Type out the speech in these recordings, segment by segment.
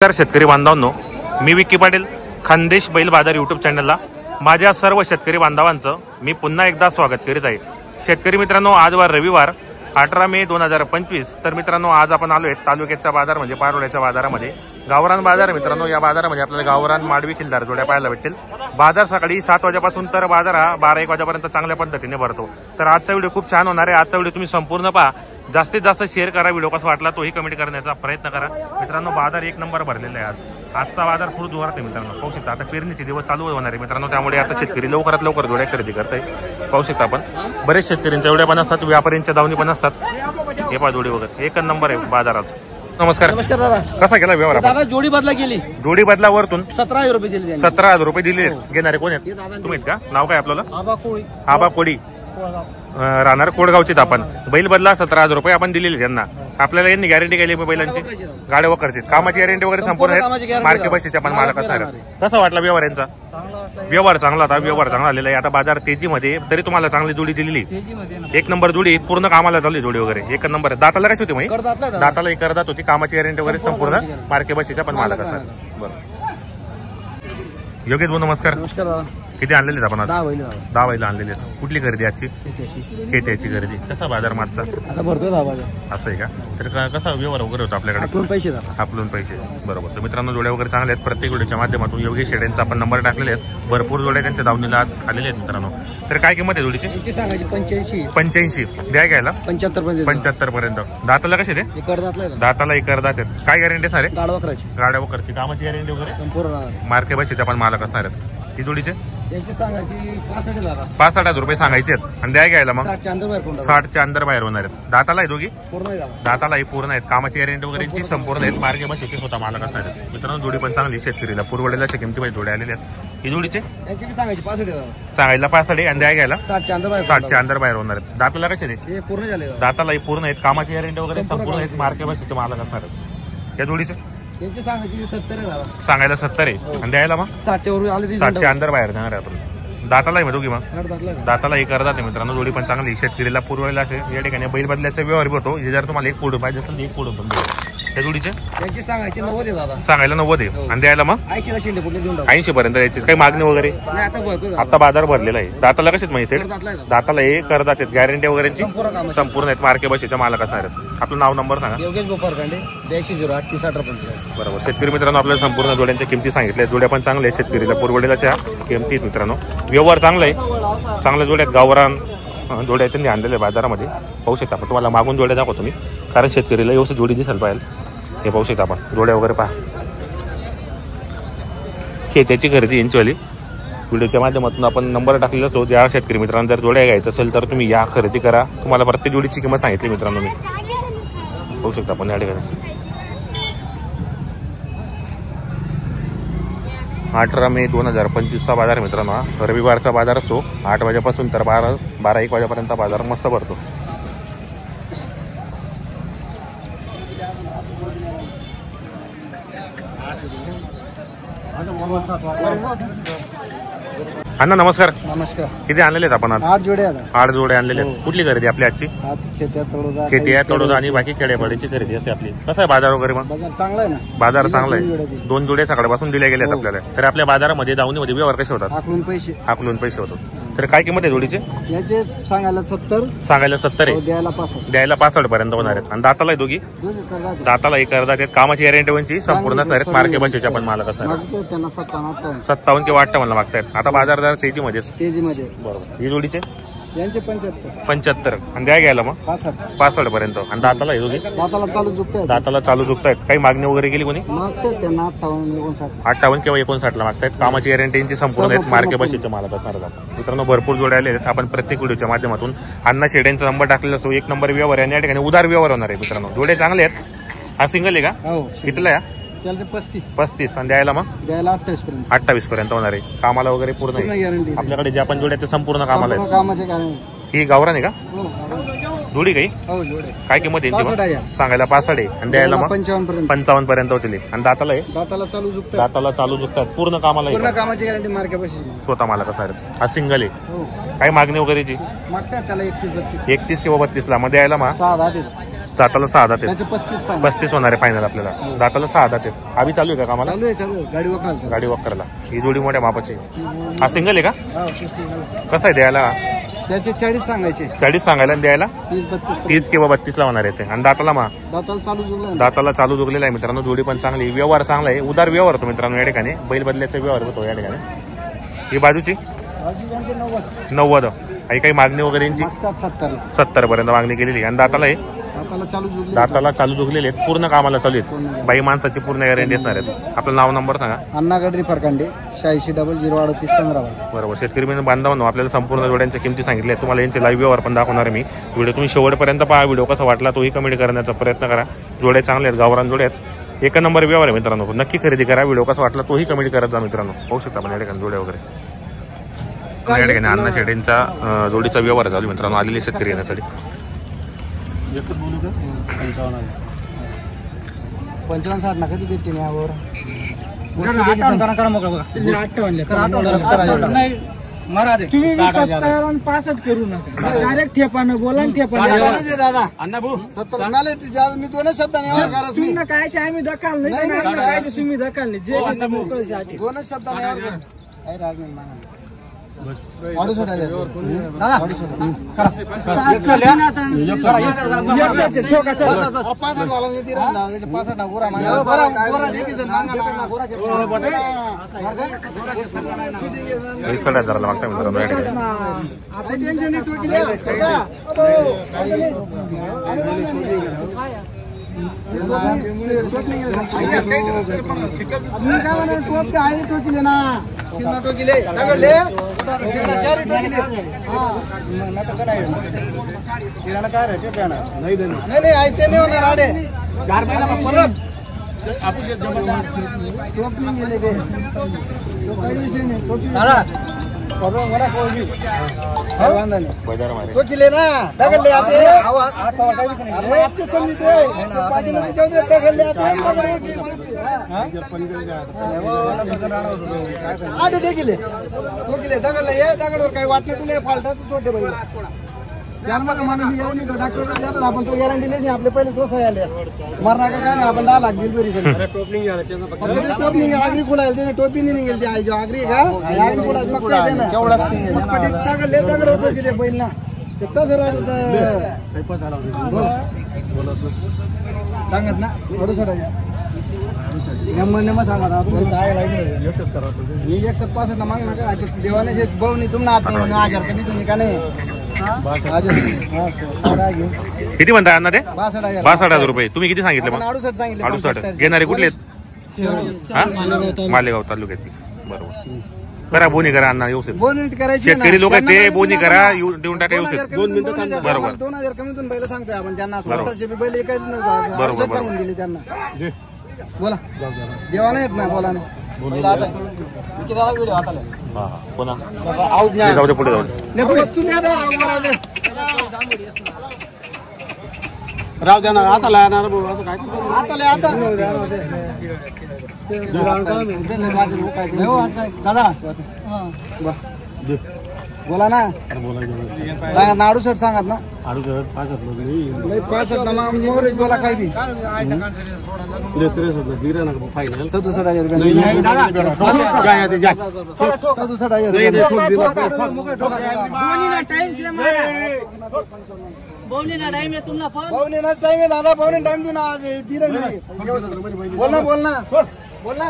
तर शेतकरी बांधवांनो, मी विक्की पाटील, खानदेश बैल बाजार यूट्यूब चॅनलला माझ्या सर्व शेतकरी बांधवांचं मी पुन्हा एकदा स्वागत करीत आहे। शेतकरी मित्रांनो, आज वार रविवार 18 मे 2025। तर मित्रांनो, आज आपण आलोय तालुक्याचा बाजार म्हणजे पारोळ्याच्या बाजारामध्ये, गावरान बाजार। मित्रांनो, या बाजारामध्ये आपल्याला गावरान माडवी खिल्लार जोड्या पाहायला भेटतील। बाजार सकाळी 7 वाजेपासून तर बाजार हा 12-1 वाजेपर्यंत चांगल्या पद्धतीने भरतो। तर आजचा व्हिडिओ खूप छान होणार आहे। आजचा व्हिडिओ तुम्ही संपूर्ण पहा, जास्तीत जास्त शेअर करा। व्हिडिओ कसा वाटला तोही कमेंट करण्याचा प्रयत्न करा। मित्रांनो, बाजार एक नंबर भरलेला आहे। आजचा बाजार खूप जोरात आहे मित्रांनो, पाहू शकता। आता पेरणीचे दिवस चालू होणार आहे मित्रांनो, त्यामुळे आता शेतकरी लवकरात लवकर जोड्या खरेदी करताय। पाहू शकता आपण, बरेच शेतकऱ्यांच्या जोड्या पण असतात, व्यापाऱ्यांच्या दावणी पण असतात। हे पहा जोडी वगैरे एक नंबर आहे बाजारात। नमस्कार। नमस्कार दादा, कसा गेला व्यवहार? दादा जोडी बदला केली, जोडी बदला वरतून 17,000 रुपये दिले। 17,000 रुपये दिले। घेणारे कोण आहेत? तुम्ही आहेत का? नाव काय आपल्याला? आबा कोडी, राहणार कोडगावचे। आपण बैल बदला 17,000 रुपये आपण दिलेले त्यांना। आपल्याला यांनी गॅरंटी केली बैलांची, गाड्या वखरची, कामाची गॅरंटी वगैरे संपूर्ण आहेत। मार्के बशीचे आपण मालक असणार। कसा वाटला व्यवहार यांचा? व्यवहार चांगला होता, व्यवहार चांगला आलेला आहे। आता बाजार तेजीमध्ये तरी तुम्हाला चांगली जोडी दिलेली, एक नंबर जोडी, पूर्ण कामाला चालली जोडी वगैरे एक नंबर। दाताला कशी होती माहिती? दाताला एक करदात होती, कामाची गॅरंटी वगैरे संपूर्ण, मार्के बशीच्या पण मालक असणार। बरोबर। योगेश भाऊ नमस्कार। नमस्कार दादा, किती आणलेले आपण? 10 बैल आणलेले। कुठली खरेदी आजची? खेट्याची खरेदी। कसा बाजार मागचा? आता भरतोय 10 बाजार। असं आहे का? तर कसा व्यवहार वगैरे होता आपल्याकडे? आपलं पैसे दादा, आपलं पैसे। बरोबर। तर मित्रांनो, जोड्या वगैरे चांगले आहेत। प्रत्येक व्हिडिओच्या माध्यमातून योगेश शेडेंचा आपण नंबर टाकलेले आहेत। भरपूर जोड्या त्यांच्या दावणीला आज आलेले आहेत मित्रांनो। तर काय किंमत आहे जोडीची? यांची सांगायची 85 द्या घ्यायला 75 पर्यंत। दाताला कसे ते? दाताला एक करदात आहेत। काय गॅरंटी सारे? गाड्या वखरची, कामाची गॅरंटी वगैरे संपूर्ण, मार्के बशीच्या पण मालक असणार आहेत। ही जोडीचे यांची सांगायची 65,000 रुपये सांगायचे आहेत। आणि द्या घ्यायला मग 60च्या अंदर बाहेर होणार आहेत। दाताला आहे दोघी? दातालाही पूर्ण आहेत, कामाची गॅरंटी वगैरेची संपूर्ण आहेत, मार्के बशीचे स्वतः मालक असणार आहेत मित्रांनो। जोडी पण चांगली, शेतकरीला पुरवडेला किमतीमध्ये जोड्या आलेल्या आहेत। ही जोडीचे सांगायची 65 आणि द्या घ्यायला 60च्या अंदर बाहेर होणार आहेत। दाताला कसे ते? पूर्ण झाले, दातालाही पूर्ण आहेत, कामाची गॅरंटी वगैरे संपूर्ण आहेत, मार्के बशीचे मालक असणार आहेत। या जोडीचे सांगायची 70 सांगायला 70 आहे आणि द्यायला मग 60च्या अंदर बाहेर जाणार आहे आपण। दाताला आहे दोघी मग? दाताला एक करतात आहे मित्रांनो। जोडी पण चांगली, शेतकरीला पुरवायला असे या ठिकाणी बैल बदल्याचा व्यवहार होतो। हे जर तुम्हाला एक पोड पाहिजे असेल तर एक पोड पण त्या जोडीचे सांगायची 90 दादा, सांगायला 90 आहे आणि द्यायला मग 80 पर्यंत द्यायची। काही मागणी वगैरे? आता बाजार भरलेला आहे। दाताला कशीच माहिती? दाताला हे करतात आहेत, गॅरंटी वगैरेची संपूर्ण आहेत, मार्के बशीच्या मालक असणार आहेत। आपलं नाव नंबर सांगा? योगेश गोपारखंडे, 8208 3058। बरोबर। शेतकरी मित्रांनो, आपल्याला संपूर्ण जोड्यांच्या किमती सांगितल्या। जोड्या पण चांगल्या आहेत, शेतकरीला पुरवडेलाच्या किमती आहेत मित्रांनो। व्यवहार चांगला आहे, चांगल्या जोड्यात गावरान जोड्या त्यांनी आणलेल्या बाजारामध्ये। पाहू शकता आपण, तुम्हाला मागून जोड्या दाखवतो मी, कारण शेतकरीला व्यवस्थित जोडी दिसेल पाहिजे। हे पाहू शकता आपण, जोड्या वगैरे पहा। खेत्याची खरेदी यांचीवाली। व्हिडिओच्या माध्यमातून आपण नंबर टाकलेला असतो। ज्या शेतकरी मित्रांना जर जोड्या घ्यायचं असेल तर तुम्ही या खरेदी करा। तुम्हाला प्रत्येक जोडीची किंमत सांगितली मित्रांनो मी, पाहू शकता आपण या ठिकाणी। 18 मे 2025 बाजार मित्रांनो, हा रविवारचा बाजार असतो। 8 वाजेपासून तर 12-1 वाजेपर्यंत बाजार मस्त भरतो। अण्णा नमस्कार। नमस्कार। किती आणलेले आहेत आपण आज? 8 जोड्या 8 जोड्या आणलेल्या आहेत। कुठली खरेदी आपली आजची? खेटिया तोडोदा आणि बाकी खेड्यापाड्याची खरेदी असते आपली। कसा आहे बाजार वगैरे? मग बाजार चांगला आहे ना? बाजार चांगला आहे। 2 जोड्या सकाळपासून दिल्या गेल्यात आपल्याला। तर आपल्या बाजारामध्ये दावणीमध्ये व्यवहार कसे होतात? हाकलून पैसे होतात। तर काय किंमत आहे जोडीचे? याचे सांगायला 70 आहे, द्यायला 65 पर्यंत होणार आहेत। आणि दाताला दोघी? दाताला एक करतात आहेत, कामाची गॅरंटी संपूर्ण असणार आहेत, मार्के बशीच्या पण मालक असणार आहेत। 57 किंवा 58 मागतायत। आता बाजार जर तेजीमध्ये बरोबर। ही जोडीचे 75 आणि द्या घ्यायला मग 65 पर्यंत। आणि दाताला हे दोघी? दाताला चालू झुकतायत। काही मागणी वगैरे केली कोणी? 58 किंवा 59 मागतायत, कामाची गॅरंटीची संपूर्ण आहेत, मार्के बशीचे मालक असणार आहेत। मित्रांनो, भरपूर जोड्या आले आहेत। आपण प्रत्येक व्हिडिओच्या माध्यमातून अण्णा शेडेंचा नंबर टाकलेला असतो। एक नंबर व्यवहार आणि या ठिकाणी उदार व्यवहार होणार आहे मित्रांनो। जोडे चांगले आहेत। हा सिंगल आहे का? कितीला आहे? 35 आणि द्यायला मग 28 पर्यंत होणार आहे। कामाला वगैरे पूर्ण आहे आपल्याकडे। ज्या पण जोड्या ते संपूर्ण कामाला आहेत। ही गावरान आहे का जोडी? काही काय किंमत यांची? सांगायला 65 आहे आणि द्यायला मग 55 पर्यंत होतील। आणि दाताला आहे? दाताला चालू झुकतात, पूर्ण कामाला स्वतः मालक असणार। हा सिंगल आहे। काय मागणी वगैरेची? 31 किंवा 32 ला मध्ये यायला मग दाताला 6 दात आहेत. त्याचे 35 पाहिजे. 35 होणार आहे फायनल आपल्याला. दाताला 6 दात आहेत. आम्ही चालू आहे का कामाला? चालू आहे गाडी वखरायला. गाडी वॉक करायला. ही जोडी मोठ्या मापाची. हा सिंगल आहे का? हा, ते single. कसा आहे द्यायला? त्याचे 40 सांगायचे. 40 सांगायला आणि द्यायला 30-32. 30 किंवा 32 ला होणार आहे ते. आणि दाताला दाताला चालू जुळलं. दाताला चालू दुखलेला आहे मित्रांनो. जोडी पण चांगली. व्यवहार चांगला आहे. उदार व्यवहार होतो मित्रांनो या ठिकाणी. बैल बदल्याचा व्यवहार होतो या ठिकाणी. ही बाजूची 90. आणि काही मागणी वगैरे यांची 70 पर्यंत मागणी केलेली. आणि दाताला आहे दाताला चालू दुखलेले आहेत. पूर्ण कामाला चालू आहेत. बाई माणसाची पूर्ण गॅरंटी असणार आहेत. आपलं नाव नंबर सांगा. अण्णा गडरी फरकांडे 86003815. बरोबर. शेतकरी बांधवांनो आपल्याला संपूर्ण जोड्यांच्या किमती सांगितल्या. तुम्हाला यांचे लाईव्ह व्यवहार पण दाखवणार आहे मी. व्हिडिओ तुम्ही शेवटपर्यंत पहा. व्हिडिओ कसा वाटला तोही कमेंट करण्याचा प्रयत्न करा. जोड्या चांगले आहेत. गावरान जोड्या आहेत. 1 नंबर व्यवहार आहे मित्रांनो. नक्की खरेदी करा. व्हिडिओ कसा वाटला तोही कमेंट करत जा मित्रांनो. होऊ शकता आपण या ठिकाणी जोड्या वगैरे या ठिकाणी अण्णा शेडेंचा जोडीचा व्यवहार चालू मित्रांनो. आलेले शेतकरी येण्यासाठी 55-60 ना कधी भेटते नाही यावर. तुम्ही 70 आणि 65 करू नका. डायरेक्ट ठेपानं बोला आणि ठेपानं दादा अण्णा भाऊ 70 म्हणाले. मी 2 शब्दाने यावर करत नाही. तुम्ही काय आम्ही दखल नाही. तुम्ही दखल नाही. जे मोकळ 2 शब्दाने यावर कर. काय राग नाही मला. हजाराला मागता मित्रांनो या ठिकाणी. नाही ऐकते नाही होणार आडे 4 महिन्याला टोकीले ना दगडले आपले समजते आधे देखील टोकीले दगडले हे दगडवर काही वाट नाही. तुला फाल्टा तू छोटे बाई डॉक्टर आपण तो गॅरंटी नाही. आपले पहिले तो सही आले मरणार का काय नाही. आपण 10 लाख बिल भरी टोपली आगरी कुडायला त्याने टोपी नाही गेली. आई जो आगरी का आगरी कुडायला दगडले दगड होतो की ते बैल ना सांगत ना थोडं सोडायचं. मी 165 ना माग नका देवाने भाऊनी तुम्हाला 8,000 कधी तुम्ही का नाही. किती म्हणता अण्णा ते? 62,000 रुपये. तुम्ही किती सांगितले मग? 68 सांगितले. 68. घेणारे कुठले आहेत? मालेगाव तालुक्यात. बरोबर. करा बोनी करा अण्णा व्यवस्थित. बोनी करायची. शेतकरी लोक ते बोनी करा देऊन टाका व्यवस्थित. 2 मिनिटं बरोबर. 2,000 कमीतून बैल सांगतोय आपण त्यांना. 70चे बी बैल ऐकायच नव्हतं. सांगून दिले त्यांना. बोला देवाने येत नाही. बोला नाही जाऊ दे पुढे जाऊ दे. राव द्या ना. आता येणार असं काय आता दादा बोला ना. सांगा ना 68 सांगत ना. 65 ना मग मोरेज बोला काय बी 67,000 टाइम दादा. पाहुणे टाइम देऊ ना. बोल ना बोल ना बोल ना.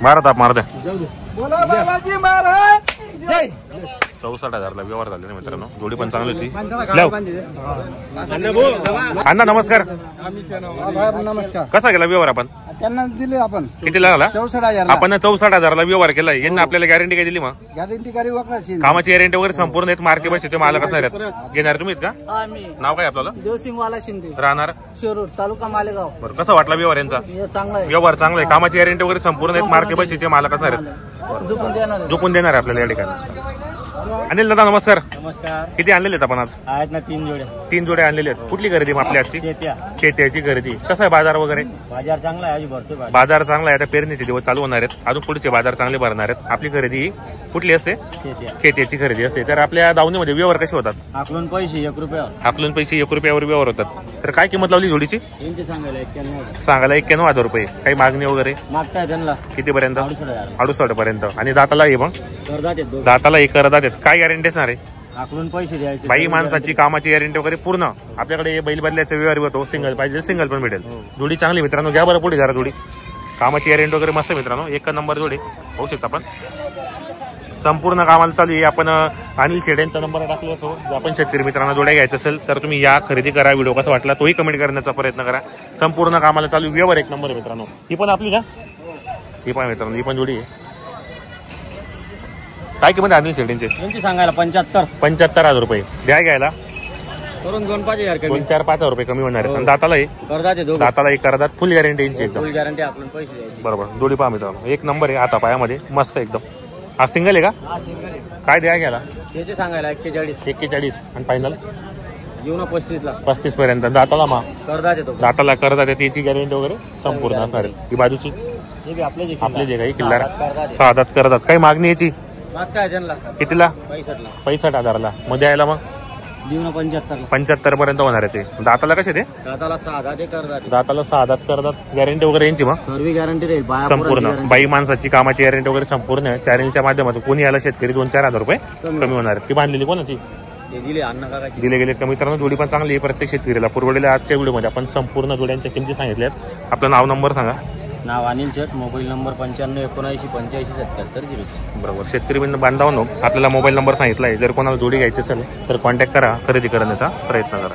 मारत आप मार द्या. बोला बालाजी महाराज जय. 64,000ला व्यवहार झाले ना मित्रांनो. जोडी पण चांगली होती. अण्णा नमस्कार. नमस्कार. कसा गेला व्यवहार आपण? त्यांना दिले आपण कितीला झाला? 64,000. आपण 64,000ला व्यवहार केला. यांना आपल्याला गॅरंटी काय दिली मग? गॅरंटी गाडी वकराची. कामाची गॅरंटी वगैरे संपूर्ण आहेत. मार्के बसचे मालक असणार आहेत. घेणार तुम्ही का? नाव काय आपल्याला? देवसिंगवाला शिंदे राहणार शिरूर तालुका मालेगाव. बरं. कसा वाटला व्यवहार यांचा? चांगला आहे. व्यवहार चांगला आहे. कामाची गॅरंटी वगैरे संपूर्ण आहेत. मार्के बसचे मालक असणार आहेत. झोपून देणार. झोपून देणार आहे आपल्याला या ठिकाणी. अनिल दादा नमस्कार. नमस्कार. किती आणलेले आहेत आपण आज? आहेत ना 3 जोड्या. 3 जोड्या आणलेले आहेत. कुठली खरेदी मग आपली आजची? शेत्याची खरेदी. कसं आहे बाजार वगैरे? बाजार चांगला आहे, भरतो बाजार चांगला आहे. आता पेरणीचे दिवस चालू होणार आहेत, अजून पुढचे बाजार चांगले भरणार आहेत. आपली खरेदी कुठली असते? शेत्याची खरेदी असते. तर आपल्या दावणीमध्ये व्यवहार कसे होतात? आपलं पैसे 1 रुपयावर. आपलं पैसे 1 रुपयावर व्यवहार होतात. तर काय किंमत लावली जोडीची? सांगायला 91,000 रुपये. काही मागणी वगैरे मागताय त्यांना कितीपर्यंत? 68,000 पर्यंत. आणि दाताला ये मग करदात दाताला एक करदात आहेत. काय गॅरंटी असणार आहे? आकलून पैसे द्यायचे. बाई माणसाची कामाची गॅरंटी वगैरे पूर्ण. आपल्याकडे बैल बदल्याचा व्यवहार होतो. सिंगल पाहिजे सिंगल पण भेटेल. जोडी चांगली मित्रांनो. घ्या बरं पुढे जरा जोडी. कामाची गॅरंटी वगैरे मस्त मित्रांनो. 1 नंबर जोडी होऊ शकता. आपण संपूर्ण कामाला चालू आहे. आपण अनिल शेडेंचा नंबर टाकला होतो. जर आपण शेतकरी मित्रांना जोड्या घ्यायचं असेल तर तुम्ही या, खरेदी करा. व्हिडिओ कसा वाटला तोही कमेंट करण्याचा प्रयत्न करा. संपूर्ण कामाला चालू व्यवहार 1 नंबर मित्रांनो. ही पण आपली का? ही पण मित्रांनो, ही पण जोडी आहे. काय किंमत आहे अनिल शेडेंचे? यांची सांगायला 75,000 रुपये. द्या घ्यायला करून 2-5 4-5 रुपये कमी होणार आहेत. दाताला दाताला एक करतात. फुल गॅरंटी यांची एकदम. फुल गॅरंटी. आपण पैसे द्यायचे. बरोबर. जोडी पहा मित्रांनो. 1 नंबर आहे. हाता पायामध्ये मस्त एकदम. हा सिंगल आहे का? काय द्या घ्यायला? त्याचे सांगायला 41 आणि फायनल जीवन 35 पर्यंत. दाताला मा करदात दाताला करतात. त्याची गॅरंटी वगैरे संपूर्ण असणार आहे. ही बाजूची आपले जे काही किल्लार 6 दात करतात. काही मागणी याची मागताय त्यांना कितीला? 65,000. मग द्यायला मग जीवन 75 पर्यंत होणार आहे. ते दाताला कसे ते? दाताला 6 दात करदात. दाताला 6 दात करतात. गॅरंटी वगैरे यांची मग सर्व गॅरंटी राहील. संपूर्ण बाई माणसाची कामाची गॅरंटी वगैरे संपूर्ण. चॅनलच्या माध्यमातून कोणी याला शेतकरी 2-4 हजार रुपये कमी होणार आहेत. ती बांधलेली कोणाची? दिले गेले का मित्रांनो. जोडी पण चांगली आहे. प्रत्येक शेतकरीला पुरवलेल्या आजच्या व्हिडिओमध्ये आपण संपूर्ण जोड्यांच्या किमती सांगितल्यात. आपलं नाव नंबर सांगा. नाव अनिल शेठ. Mobile number 9579857700. बरोबर. शेतकरी बांधवांनो, आपल्याला मोबाईल नंबर सांगितला आहे. जर कोणाला जोडी घ्यायची असेल तर कॉन्टॅक्ट करा. खरेदी करण्याचा प्रयत्न करा.